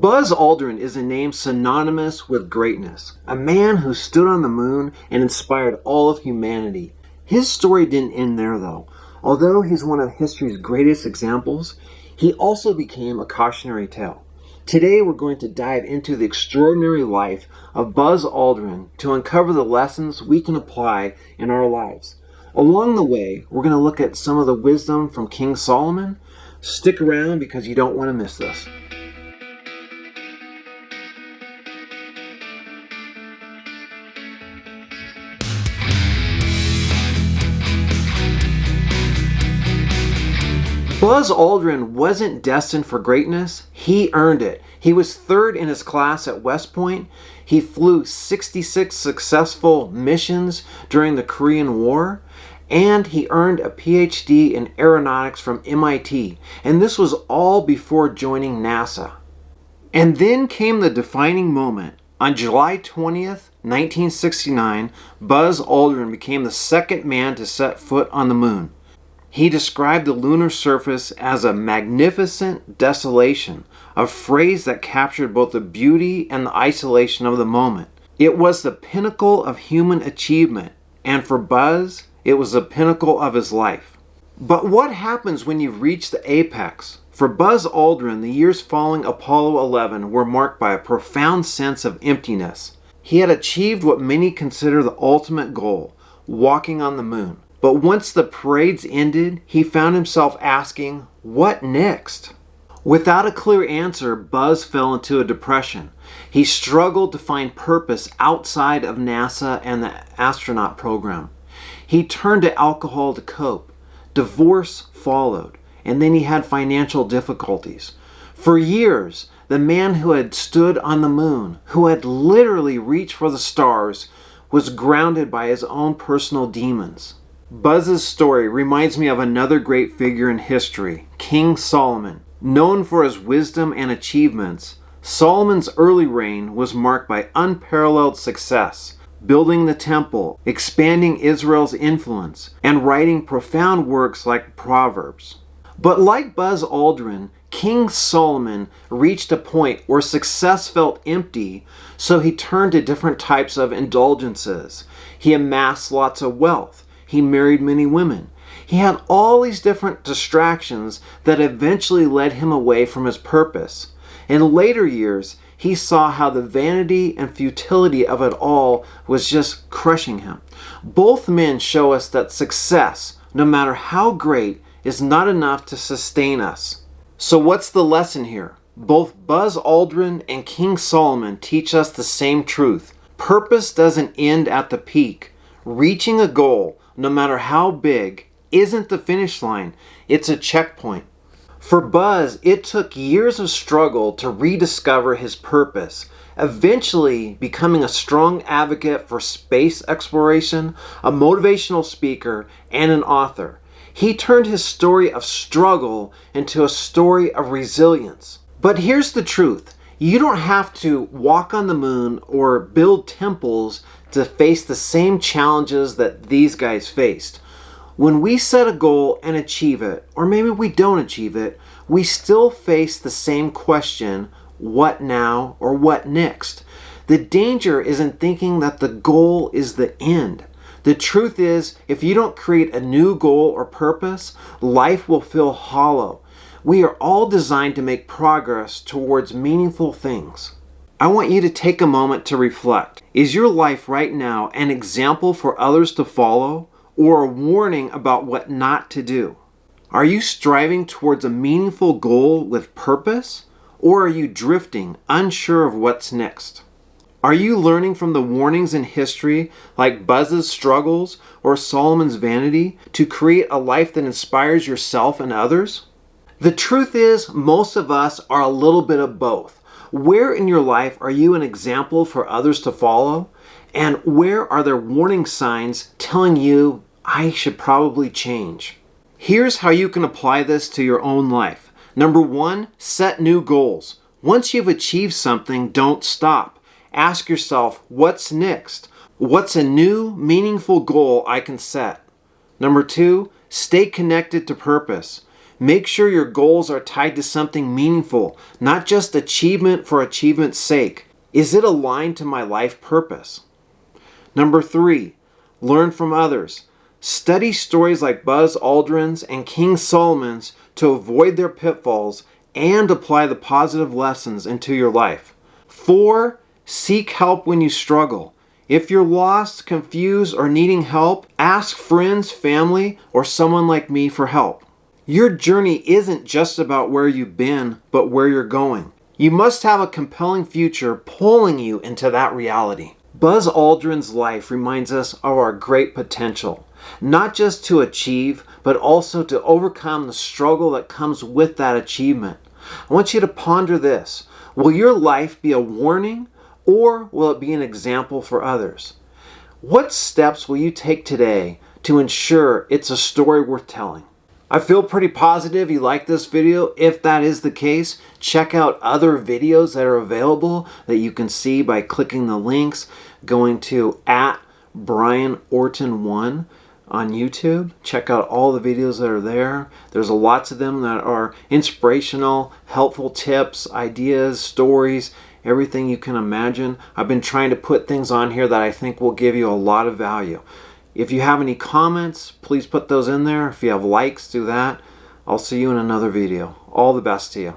Buzz Aldrin is a name synonymous with greatness, a man who stood on the moon and inspired all of humanity. His story didn't end there though. Although he's one of history's greatest examples, he also became a cautionary tale. Today we're going to dive into the extraordinary life of Buzz Aldrin to uncover the lessons we can apply in our lives. Along the way, we're going to look at some of the wisdom from King Solomon. Stick around because you don't want to miss this. Buzz Aldrin wasn't destined for greatness, he earned it. He was third in his class at West Point. He flew 66 successful missions during the Korean War, and he earned a PhD in aeronautics from MIT. And this was all before joining NASA. And then came the defining moment. On July 20th, 1969, Buzz Aldrin became the second man to set foot on the moon. He described the lunar surface as a magnificent desolation, a phrase that captured both the beauty and the isolation of the moment. It was the pinnacle of human achievement, and for Buzz, it was the pinnacle of his life. But what happens when you've reached the apex? For Buzz Aldrin, the years following Apollo 11 were marked by a profound sense of emptiness. He had achieved what many consider the ultimate goal, walking on the moon. But once the parades ended, he found himself asking, what next? Without a clear answer, Buzz fell into a depression. He struggled to find purpose outside of NASA and the astronaut program. He turned to alcohol to cope. Divorce followed, and then he had financial difficulties. For years, the man who had stood on the moon, who had literally reached for the stars, was grounded by his own personal demons. Buzz's story reminds me of another great figure in history, King Solomon. Known for his wisdom and achievements, Solomon's early reign was marked by unparalleled success, building the temple, expanding Israel's influence, and writing profound works like Proverbs. But like Buzz Aldrin, King Solomon reached a point where success felt empty, so he turned to different types of indulgences. He amassed lots of wealth. He married many women. He had all these different distractions that eventually led him away from his purpose. In later years, he saw how the vanity and futility of it all was just crushing him. Both men show us that success, no matter how great, is not enough to sustain us. So what's the lesson here? Both Buzz Aldrin and King Solomon teach us the same truth. Purpose doesn't end at the peak. Reaching a goal, no matter how big, isn't the finish line. It's a checkpoint. For Buzz, it took years of struggle to rediscover his purpose, eventually becoming a strong advocate for space exploration, a motivational speaker, and an author. He turned his story of struggle into a story of resilience. But here's the truth. You don't have to walk on the moon or build temples to face the same challenges that these guys faced. When we set a goal and achieve it, or maybe we don't achieve it, we still face the same question, what now or what next? The danger is in thinking that the goal is the end. The truth is, if you don't create a new goal or purpose, life will feel hollow. We are all designed to make progress towards meaningful things. I want you to take a moment to reflect. Is your life right now an example for others to follow, or a warning about what not to do? Are you striving towards a meaningful goal with purpose, or are you drifting, unsure of what's next? Are you learning from the warnings in history, like Buzz's struggles or Solomon's vanity, to create a life that inspires yourself and others? The truth is, most of us are a little bit of both. Where in your life are you an example for others to follow? And where are there warning signs telling you, I should probably change? Here's how you can apply this to your own life. Number 1, set new goals. Once you've achieved something, don't stop. Ask yourself, what's next? What's a new, meaningful goal I can set? Number 2, stay connected to purpose. Make sure your goals are tied to something meaningful, not just achievement for achievement's sake. Is it aligned to my life purpose? Number 3, learn from others. Study stories like Buzz Aldrin's and King Solomon's to avoid their pitfalls and apply the positive lessons into your life. 4, seek help when you struggle. If you're lost, confused, or needing help, ask friends, family, or someone like me for help. Your journey isn't just about where you've been, but where you're going. You must have a compelling future pulling you into that reality. Buzz Aldrin's life reminds us of our great potential, not just to achieve, but also to overcome the struggle that comes with that achievement. I want you to ponder this. Will your life be a warning, or will it be an example for others? What steps will you take today to ensure it's a story worth telling? I feel pretty positive you like this video. If that is the case, check out other videos that are available that you can see by clicking the links, going to @BryanOrton1 on YouTube. Check out all the videos that are there. There's lots of them that are inspirational, helpful tips, ideas, stories, everything you can imagine. I've been trying to put things on here that I think will give you a lot of value. If you have any comments, please put those in there. If you have likes, do that. I'll see you in another video. All the best to you.